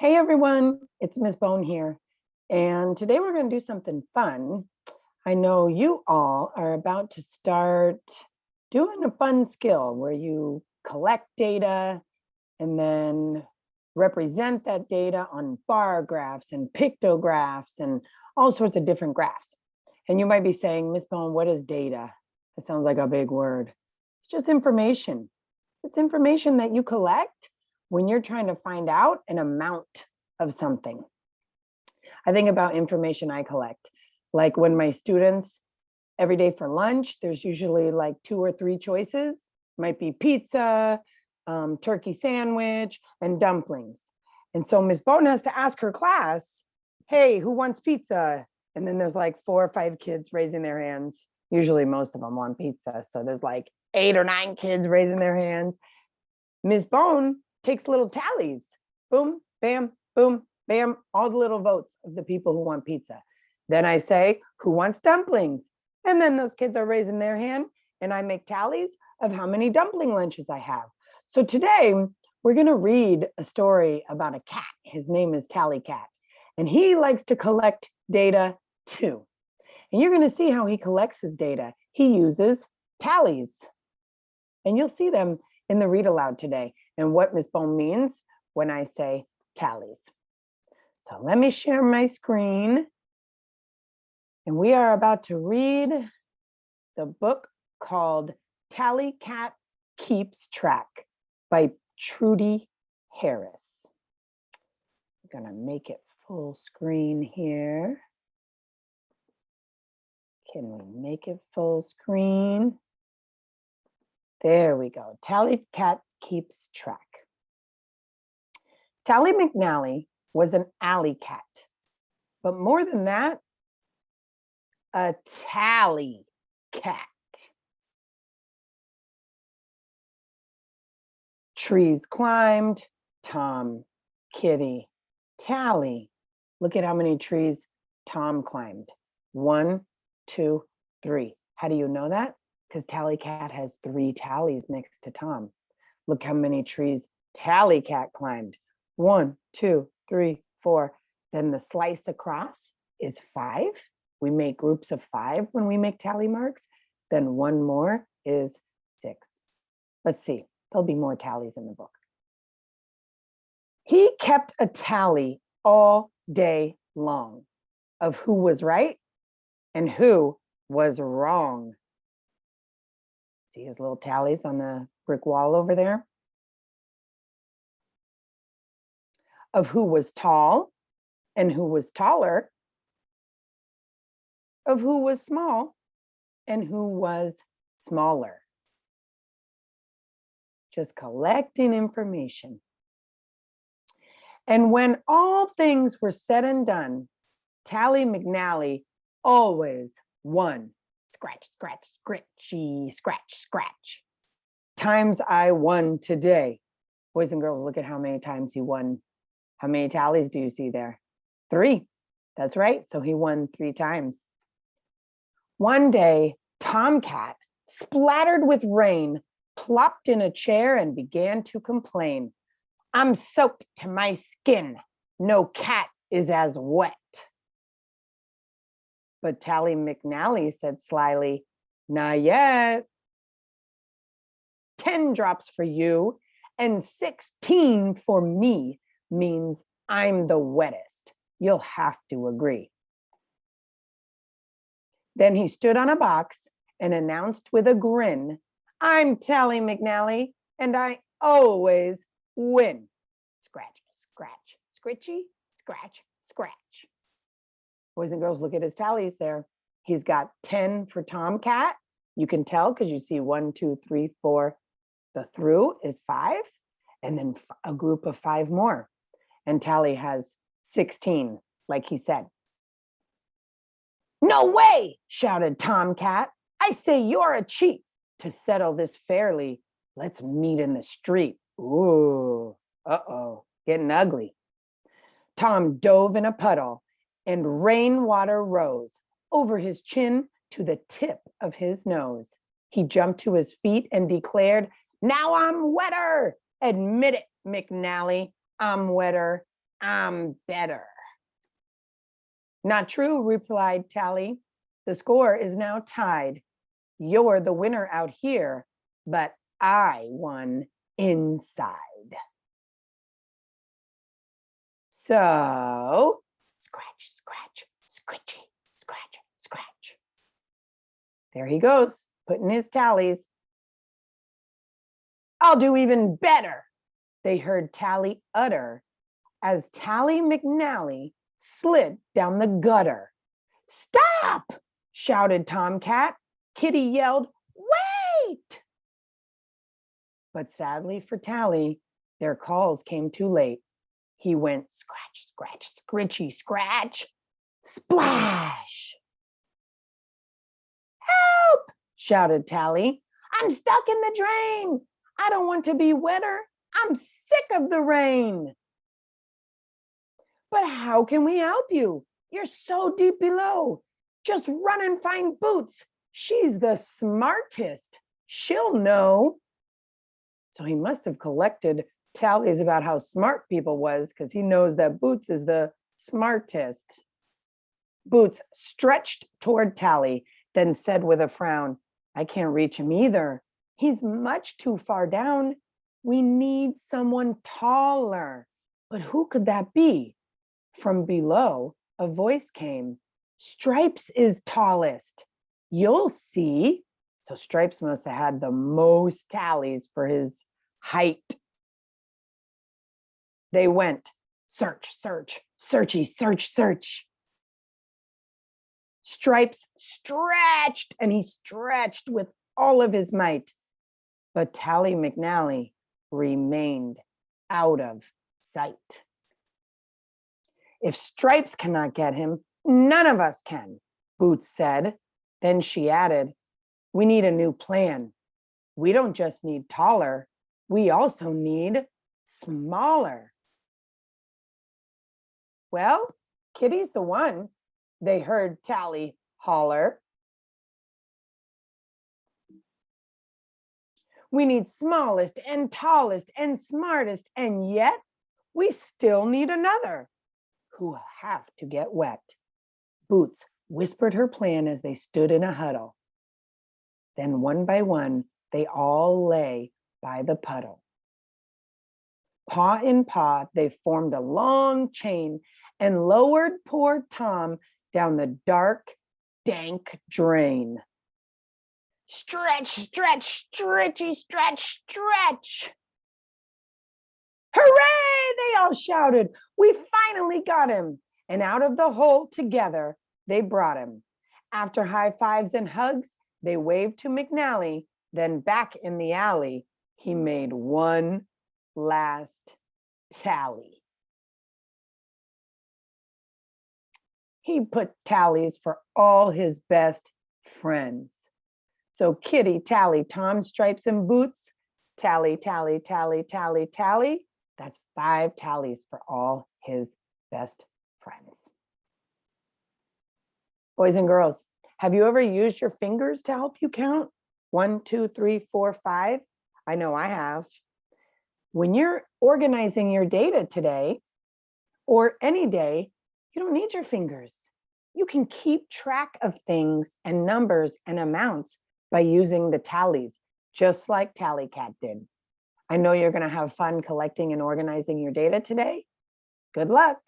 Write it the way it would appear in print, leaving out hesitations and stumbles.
Hey everyone, it's Miss Bone here. And today we're going to do something fun. I know you all are about to start doing a fun skill where you collect data and then represent that data on bar graphs and pictographs and all sorts of different graphs. And you might be saying, Miss Bone, what is data? That sounds like a big word. It's just information. It's information that you collect when you're trying to find out an amount of something. I think about information I collect, like when my students, every day for lunch, there's usually like 2 or 3 choices. Might be pizza, turkey sandwich, and dumplings. And so Miss Bowden has to ask her class, hey, who wants pizza? And then there's like 4 or 5 kids raising their hands. Usually most of them want pizza. So there's like 8 or 9 kids raising their hands. Ms. Bone takes little tallies. Boom, bam, boom, bam, all the little votes of the people who want pizza. Then I say, who wants dumplings? And then those kids are raising their hand and I make tallies of how many dumpling lunches I have. So today we're going to read a story about a cat. His name is Tally Cat. And he likes to collect data too. And you're going to see how he collects his data. He uses tallies. And you'll see them in the read aloud today and what Miss Bone means when I say tallies. So let me share my screen. And we are about to read the book called Tally Cat Keeps Track by Trudy Harris. I'm gonna make it full screen here. Can we make it full screen? There we go. Tally Cat Keeps Track. Tally McNally was an alley cat, but more than that, a tally cat. Trees climbed, Tom, Kitty, Tally. Look at how many trees Tom climbed. 1, 2, 3. How do you know that? Because Tally Cat has 3 tallies next to Tom. Look how many trees Tally Cat climbed. 1, 2, 3, 4. Then the slice across is 5. We make groups of 5 when we make tally marks. Then 1 more is 6. Let's see, there'll be more tallies in the book. He kept a tally all day long of who was right and who was wrong. See his little tallies on the brick wall over there? Of who was tall and who was taller, of who was small and who was smaller. Just collecting information. And when all things were said and done, Tally McNally always won. Scratch, scratch, scratchy, scratch, scratch. Times I won today. Boys and girls, look at how many times he won. How many tallies do you see there? 3. That's right. So he won 3 times. One day, Tomcat, splattered with rain, plopped in a chair and began to complain. I'm soaked to my skin. No cat is as wet. But Tally McNally said slyly, not yet. 10 drops for you and 16 for me means I'm the wettest. You'll have to agree. Then he stood on a box and announced with a grin, I'm Tally McNally and I always win. Scratch, scratch, scritchy, scratch, scratch. Boys and girls, look at his tallies there. He's got 10 for Tomcat. You can tell because you see 1, 2, 3, 4. The through is 5, and then a group of 5 more. And Tally has 16, like he said. No way, shouted Tomcat. I say you're a cheat. To settle this fairly, let's meet in the street. Ooh, uh-oh, getting ugly. Tom dove in a puddle and rainwater rose over his chin to the tip of his nose. He jumped to his feet and declared, now I'm wetter. Admit it, McNally, I'm wetter. I'm better. Not true, replied Tally. The score is now tied. You're the winner out here, but I won inside. So, scratch, scratch, scritchy, scratch, scratch. There he goes, putting his tallies. I'll do even better, they heard Tally utter as Tally McNally slid down the gutter. Stop, shouted Tomcat. Kitty yelled, wait! But sadly for Tally, their calls came too late. He went scratch, scratch, scritchy, scratch, splash. Help, shouted Tally. I'm stuck in the drain. I don't want to be wetter. I'm sick of the rain. But how can we help you? You're so deep below. Just run and find Boots. She's the smartest. She'll know. So he must have collected tallies about how smart people was, because he knows that Boots is the smartest. Boots stretched toward Tally, then said with a frown, I can't reach him either. He's much too far down. We need someone taller. But who could that be? From below, a voice came. Stripes is tallest. You'll see. So Stripes must have had the most tallies for his height. They went, search, search, searchy, search, search. Stripes stretched, and he stretched with all of his might. But Tally McNally remained out of sight. If Stripes cannot get him, none of us can, Boots said. Then she added, we need a new plan. We don't just need taller, we also need smaller. Well, Kitty's the one, they heard Tally holler. We need smallest and tallest and smartest, and yet we still need another who'll have to get wet. Boots whispered her plan as they stood in a huddle. Then one by one, they all lay by the puddle. Paw in paw, they formed a long chain and lowered poor Tom down the dark, dank drain. Stretch, stretch, stretchy, stretch, stretch. Hooray, they all shouted. We finally got him. And out of the hole together, they brought him. After high fives and hugs, they waved to McNally. Then back in the alley, he made one last tally. He put tallies for all his best friends. So Kitty, Tally, Tom, Stripes, and Boots, tally, tally, tally, tally, tally. That's 5 tallies for all his best friends. Boys and girls, have you ever used your fingers to help you count? 1, 2, 3, 4, 5. I know I have. When you're organizing your data today, or any day, you don't need your fingers. You can keep track of things and numbers and amounts by using the tallies, just like TallyCat did. I know you're going to have fun collecting and organizing your data today. Good luck.